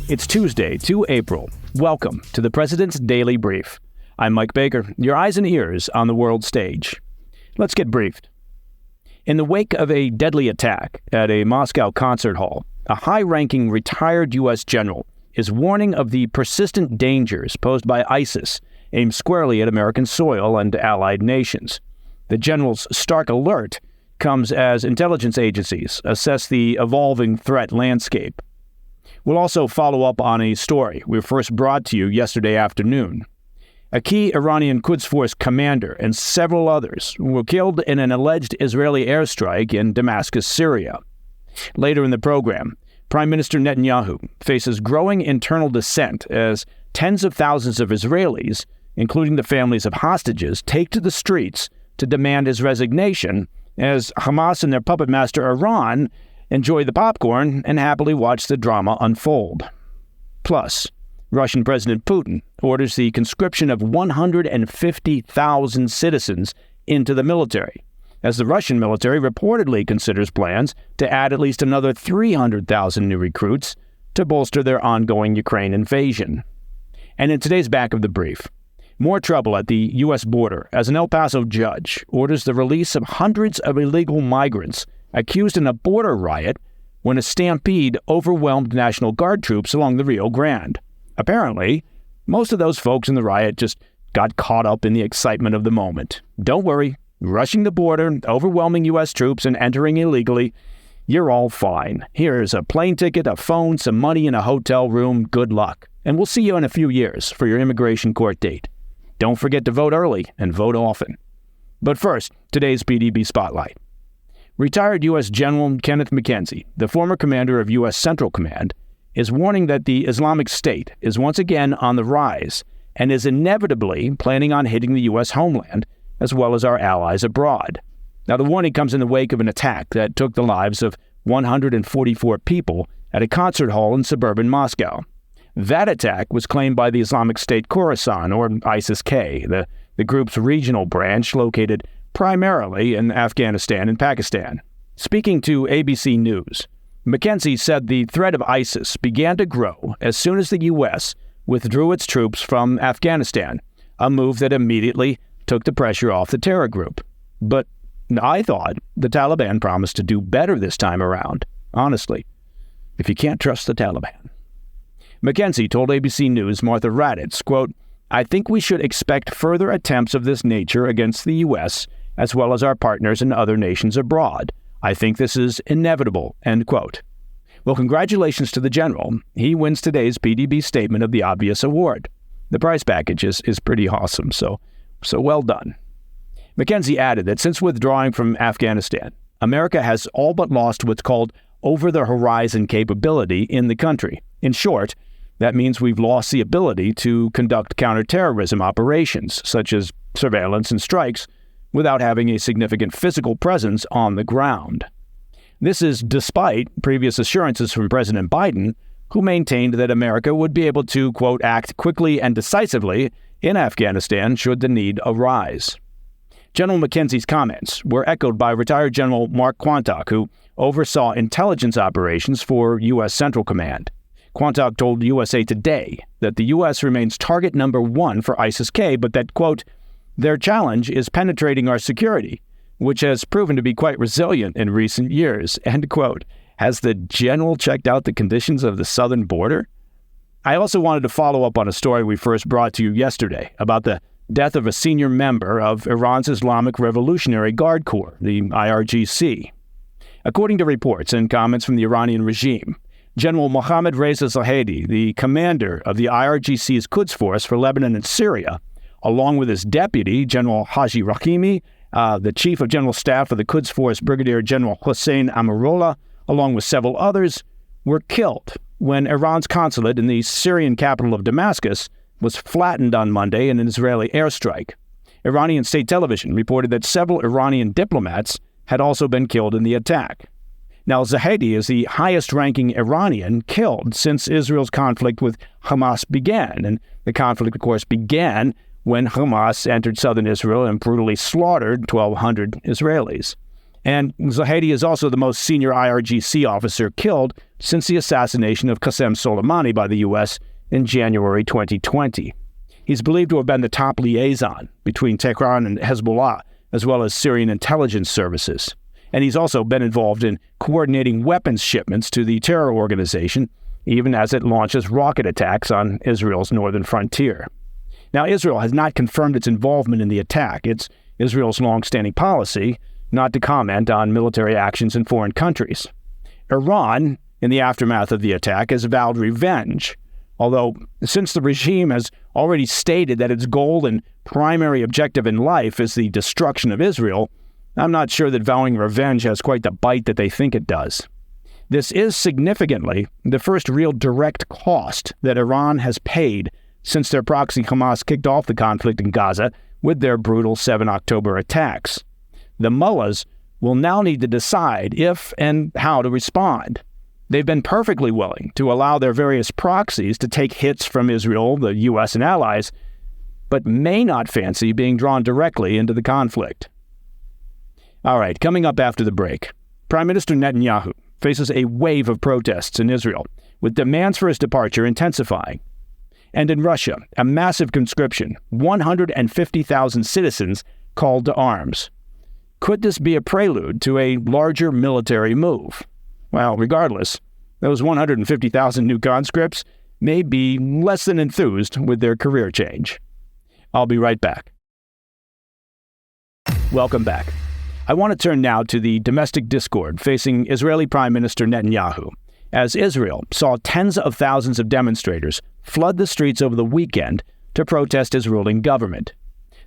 It's Tuesday, 2 April. Welcome to the President's Daily Brief. I'm Mike Baker, your eyes and ears on the world stage. Let's get briefed. In the wake of a deadly attack at a Moscow concert hall, a high-ranking retired U.S. general is warning of the persistent dangers posed by ISIS aimed squarely at American soil and allied nations. The general's stark alert comes as intelligence agencies assess the evolving threat landscape. We'll also follow up on a story we first brought to you yesterday afternoon. A key Iranian Quds Force commander and several others were killed in an alleged Israeli airstrike in Damascus, Syria. Later in the program, Prime Minister Netanyahu faces growing internal dissent as tens of thousands of Israelis, including the families of hostages, take to the streets to demand his resignation as Hamas and their puppet master Iran enjoy the popcorn and happily watch the drama unfold. Plus, Russian President Putin orders the conscription of 150,000 citizens into the military, as the Russian military reportedly considers plans to add at least another 300,000 new recruits to bolster their ongoing Ukraine invasion. And in today's back of the brief, more trouble at the U.S. border as an El Paso judge orders the release of hundreds of illegal migrants accused in a border riot when a stampede overwhelmed National Guard troops along the Rio Grande. Apparently, most of those folks in the riot just got caught up in the excitement of the moment. Don't worry, rushing the border, overwhelming U.S. troops, and entering illegally, you're all fine. Here's a plane ticket, a phone, some money, and a hotel room. Good luck. And we'll see you in a few years for your immigration court date. Don't forget to vote early and vote often. But first, today's PDB Spotlight. Retired U.S. General Kenneth McKenzie, the former commander of U.S. Central Command, is warning that the Islamic State is once again on the rise and is inevitably planning on hitting the U.S. homeland as well as our allies abroad. Now, the warning comes in the wake of an attack that took the lives of 144 people at a concert hall in suburban Moscow. That attack was claimed by the Islamic State Khorasan, or ISIS-K, the group's regional branch located primarily in Afghanistan and Pakistan. Speaking to ABC News, McKenzie said the threat of ISIS began to grow as soon as the U.S. withdrew its troops from Afghanistan, a move that immediately took the pressure off the terror group. But I thought the Taliban promised to do better this time around, honestly, if you can't trust the Taliban. McKenzie told ABC News' Martha Raddatz, quote, "I think we should expect further attempts of this nature against the U.S., as well as our partners in other nations abroad. I think this is inevitable," end quote. Well, congratulations to the general. He wins today's PDB Statement of the Obvious award. The prize package is pretty awesome, so well done. McKenzie added that since withdrawing from Afghanistan, America has all but lost what's called over-the-horizon capability in the country. In short, that means we've lost the ability to conduct counterterrorism operations, such as surveillance and strikes, without having a significant physical presence on the ground. This is despite previous assurances from President Biden, who maintained that America would be able to, quote, act quickly and decisively in Afghanistan should the need arise. General McKenzie's comments were echoed by retired General Mark Quantock, who oversaw intelligence operations for U.S. Central Command. Quantock told USA Today that the U.S. remains target number one for ISIS-K, but that, quote, their challenge is penetrating our security, which has proven to be quite resilient in recent years, end quote. Has the general checked out the conditions of the southern border? I also wanted to follow up on a story we first brought to you yesterday about the death of a senior member of Iran's Islamic Revolutionary Guard Corps, the IRGC. According to reports and comments from the Iranian regime, General Mohammad Reza Zahedi, the commander of the IRGC's Quds Force for Lebanon and Syria, along with his deputy, General Haji Rahimi, the chief of general staff of the Quds Force, Brigadier General Hossein Amarullah, along with several others, were killed when Iran's consulate in the Syrian capital of Damascus was flattened on Monday in an Israeli airstrike. Iranian state television reported that several Iranian diplomats had also been killed in the attack. Now, Zahedi is the highest-ranking Iranian killed since Israel's conflict with Hamas began, and the conflict, of course, began when Hamas entered southern Israel and brutally slaughtered 1,200 Israelis. And Zahedi is also the most senior IRGC officer killed since the assassination of Qasem Soleimani by the U.S. in January 2020. He's believed to have been the top liaison between Tehran and Hezbollah, as well as Syrian intelligence services. And he's also been involved in coordinating weapons shipments to the terror organization, even as it launches rocket attacks on Israel's northern frontier. Now, Israel has not confirmed its involvement in the attack. It's Israel's long-standing policy not to comment on military actions in foreign countries. Iran, in the aftermath of the attack, has vowed revenge, although since the regime has already stated that its goal and primary objective in life is the destruction of Israel, I'm not sure that vowing revenge has quite the bite that they think it does. This is significantly the first real direct cost that Iran has paid since their proxy Hamas kicked off the conflict in Gaza with their brutal 7 October attacks. The mullahs will now need to decide if and how to respond. They've been perfectly willing to allow their various proxies to take hits from Israel, the U.S. and allies, but may not fancy being drawn directly into the conflict. All right, coming up after the break, Prime Minister Netanyahu faces a wave of protests in Israel, with demands for his departure intensifying. And in Russia, a massive conscription, 150,000 citizens called to arms. Could this be a prelude to a larger military move? Well, regardless, those 150,000 new conscripts may be less than enthused with their career change. I'll be right back. Welcome back. I want to turn now to the domestic discord facing Israeli Prime Minister Netanyahu, as Israel saw tens of thousands of demonstrators flood the streets over the weekend to protest his ruling government.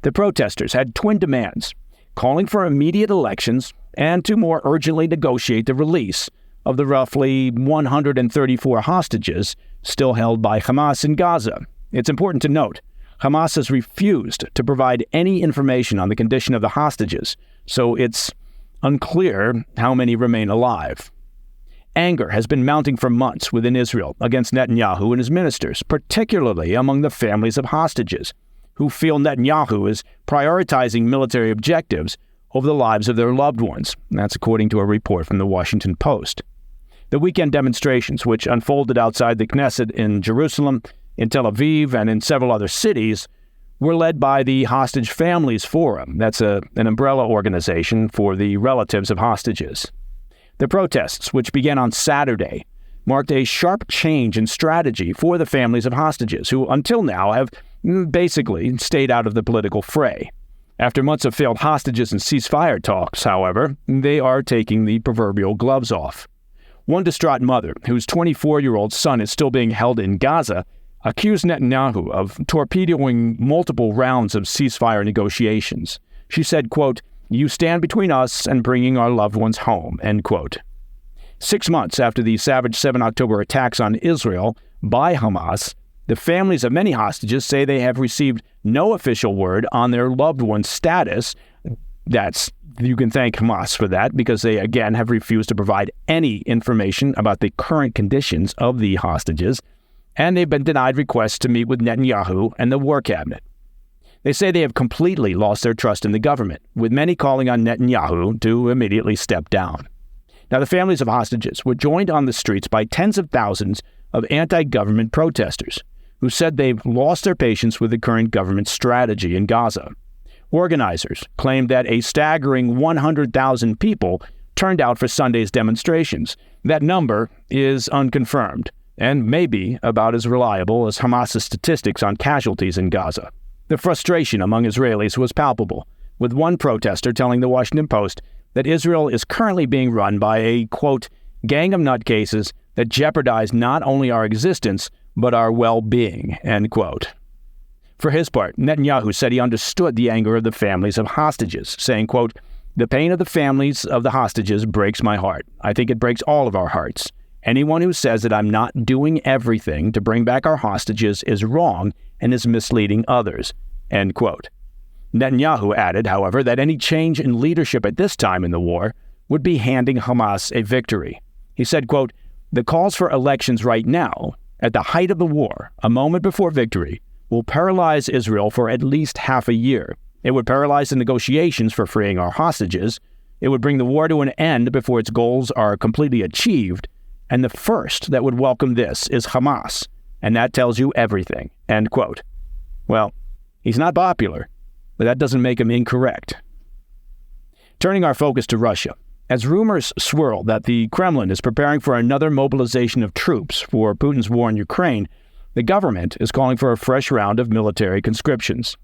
The protesters had twin demands, calling for immediate elections and to more urgently negotiate the release of the roughly 134 hostages still held by Hamas in Gaza. It's important to note, Hamas has refused to provide any information on the condition of the hostages, so it's unclear how many remain alive. Anger has been mounting for months within Israel against Netanyahu and his ministers, particularly among the families of hostages, who feel Netanyahu is prioritizing military objectives over the lives of their loved ones. That's according to a report from the Washington Post. The weekend demonstrations, which unfolded outside the Knesset in Jerusalem, in Tel Aviv, and in several other cities, were led by the Hostage Families Forum. That's an umbrella organization for the relatives of hostages. The protests, which began on Saturday, marked a sharp change in strategy for the families of hostages, who until now have basically stayed out of the political fray. After months of failed hostages and ceasefire talks, however, they are taking the proverbial gloves off. One distraught mother, whose 24-year-old son is still being held in Gaza, accused Netanyahu of torpedoing multiple rounds of ceasefire negotiations. She said, quote, "You stand between us and bringing our loved ones home," end quote. 6 months after the savage 7 October attacks on Israel by Hamas, the families of many hostages say they have received no official word on their loved one's status. You can thank Hamas for that, because they, again, have refused to provide any information about the current conditions of the hostages, and they've been denied requests to meet with Netanyahu and the war cabinet. They say they have completely lost their trust in the government, with many calling on Netanyahu to immediately step down. Now, the families of hostages were joined on the streets by tens of thousands of anti-government protesters who said they've lost their patience with the current government strategy in Gaza. Organizers claimed that a staggering 100,000 people turned out for Sunday's demonstrations. That number is unconfirmed and may be about as reliable as Hamas's statistics on casualties in Gaza. The frustration among Israelis was palpable, with one protester telling the Washington Post that Israel is currently being run by a, quote, gang of nutcases that jeopardize not only our existence, but our well-being, end quote. For his part, Netanyahu said he understood the anger of the families of hostages, saying, quote, "The pain of the families of the hostages breaks my heart. I think it breaks all of our hearts. Anyone who says that I'm not doing everything to bring back our hostages is wrong and is misleading others," end quote. Netanyahu added, however, that any change in leadership at this time in the war would be handing Hamas a victory. He said, quote, "The calls for elections right now, at the height of the war, a moment before victory, will paralyze Israel for at least half a year. It would paralyze the negotiations for freeing our hostages. It would bring the war to an end before its goals are completely achieved, and the first that would welcome this is Hamas, and that tells you everything." End quote. Well, he's not popular, but that doesn't make him incorrect. Turning our focus to Russia, as rumors swirl that the Kremlin is preparing for another mobilization of troops for Putin's war in Ukraine, the government is calling for a fresh round of military conscriptions.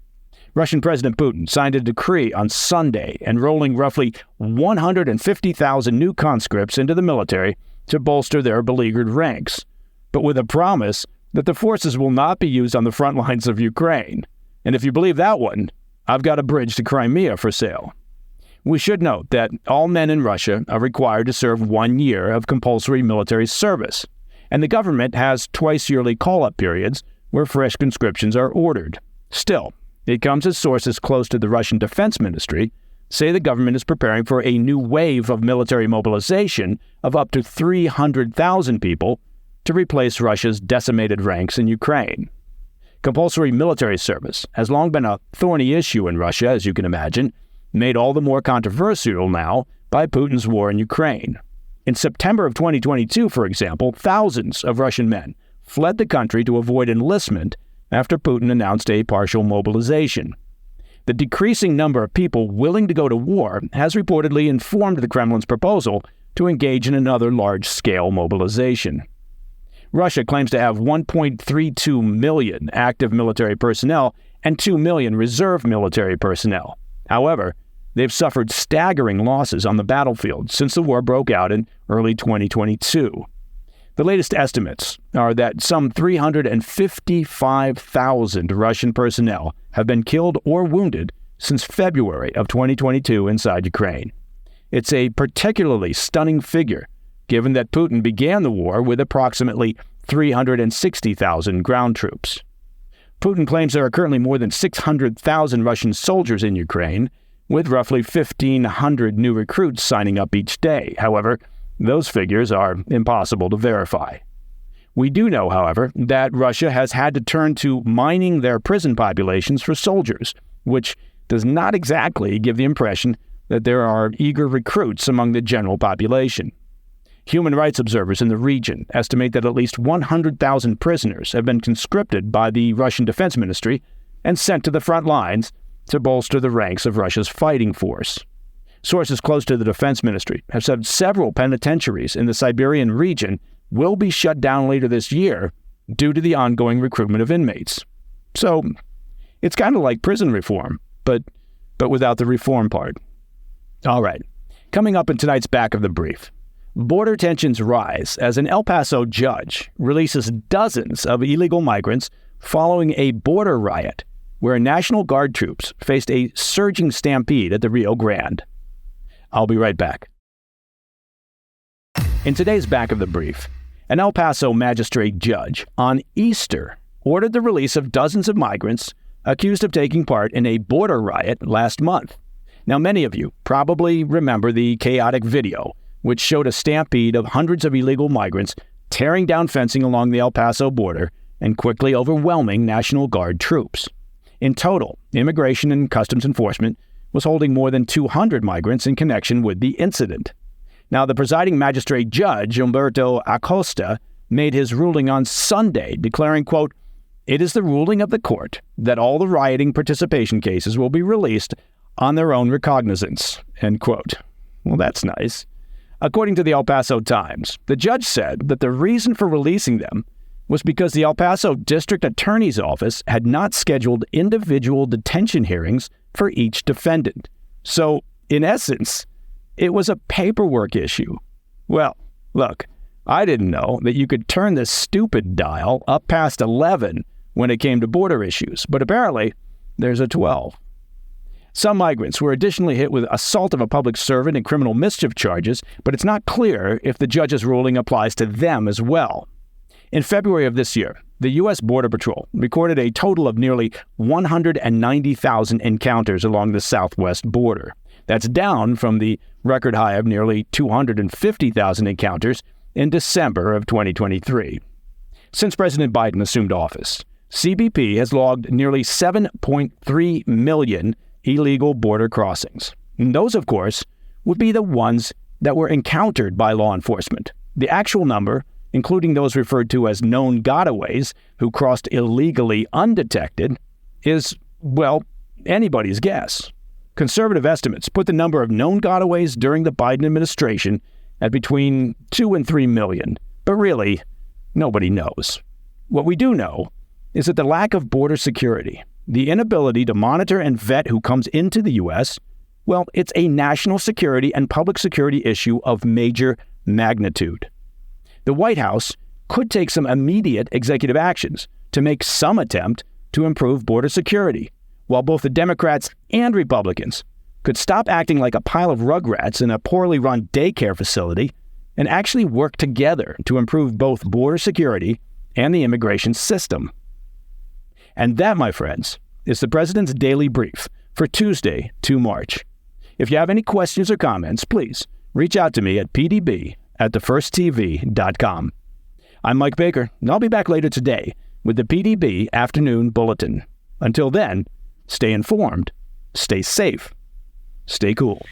Russian President Putin signed a decree on Sunday enrolling roughly 150,000 new conscripts into the military to bolster their beleaguered ranks, but with a promise that the forces will not be used on the front lines of Ukraine. And if you believe that one, I've got a bridge to Crimea for sale. We should note that all men in Russia are required to serve 1 year of compulsory military service, and the government has twice-yearly call-up periods where fresh conscriptions are ordered. Still, it comes as sources close to the Russian Defense Ministry say the government is preparing for a new wave of military mobilization of up to 300,000 people to replace Russia's decimated ranks in Ukraine. Compulsory military service has long been a thorny issue in Russia, as you can imagine, made all the more controversial now by Putin's war in Ukraine. In September of 2022, for example, thousands of Russian men fled the country to avoid enlistment after Putin announced a partial mobilization. The decreasing number of people willing to go to war has reportedly informed the Kremlin's proposal to engage in another large-scale mobilization. Russia claims to have 1.32 million active military personnel and 2 million reserve military personnel. However, they've suffered staggering losses on the battlefield since the war broke out in early 2022. The latest estimates are that some 355,000 Russian personnel have been killed or wounded since February of 2022 inside Ukraine. It's a particularly stunning figure, given that Putin began the war with approximately 360,000 ground troops. Putin claims there are currently more than 600,000 Russian soldiers in Ukraine, with roughly 1,500 new recruits signing up each day. However, those figures are impossible to verify. We do know, however, that Russia has had to turn to mining their prison populations for soldiers, which does not exactly give the impression that there are eager recruits among the general population. Human rights observers in the region estimate that at least 100,000 prisoners have been conscripted by the Russian Defense Ministry and sent to the front lines to bolster the ranks of Russia's fighting force. Sources close to the Defense Ministry have said several penitentiaries in the Siberian region will be shut down later this year due to the ongoing recruitment of inmates. So, it's kind of like prison reform, but without the reform part. All right, coming up in tonight's Back of the Brief, border tensions rise as an El Paso judge releases dozens of illegal migrants following a border riot where National Guard troops faced a surging stampede at the Rio Grande. I'll be right back. In today's Back of the Brief, an El Paso magistrate judge on Easter ordered the release of dozens of migrants accused of taking part in a border riot last month. Now, many of you probably remember the chaotic video, which showed a stampede of hundreds of illegal migrants tearing down fencing along the El Paso border and quickly overwhelming National Guard troops. In total, Immigration and Customs Enforcement was holding more than 200 migrants in connection with the incident. Now, the presiding magistrate judge, Humberto Acosta, made his ruling on Sunday, declaring, quote, "It is the ruling of the court that all the rioting participation cases will be released on their own recognizance," end quote. Well, that's nice. According to the El Paso Times, the judge said that the reason for releasing them was because the El Paso District Attorney's Office had not scheduled individual detention hearings for each defendant. So, in essence, it was a paperwork issue. Well, look, I didn't know that you could turn this stupid dial up past 11 when it came to border issues, but apparently there's a 12. Some migrants were additionally hit with assault of a public servant and criminal mischief charges, but it's not clear if the judge's ruling applies to them as well. In February of this year, the U.S. Border Patrol recorded a total of nearly 190,000 encounters along the southwest border. That's down from the record high of nearly 250,000 encounters in December of 2023. Since President Biden assumed office, CBP has logged nearly 7.3 million illegal border crossings. And those, of course, would be the ones that were encountered by law enforcement. The actual number, including those referred to as known gotaways who crossed illegally undetected, is, well, anybody's guess. Conservative estimates put the number of known gotaways during the Biden administration at between 2 and 3 million. But really, nobody knows. What we do know is that the lack of border security, the inability to monitor and vet who comes into the U.S., well, it's a national security and public security issue of major magnitude. The White House could take some immediate executive actions to make some attempt to improve border security, while both the Democrats and Republicans could stop acting like a pile of rugrats in a poorly run daycare facility and actually work together to improve both border security and the immigration system. And that, my friends, is the President's Daily Brief for Tuesday, 2 March. If you have any questions or comments, please reach out to me at pdb@thefirsttv.com. I'm Mike Baker, and I'll be back later today with the PDB Afternoon Bulletin. Until then, stay informed, stay safe, stay cool.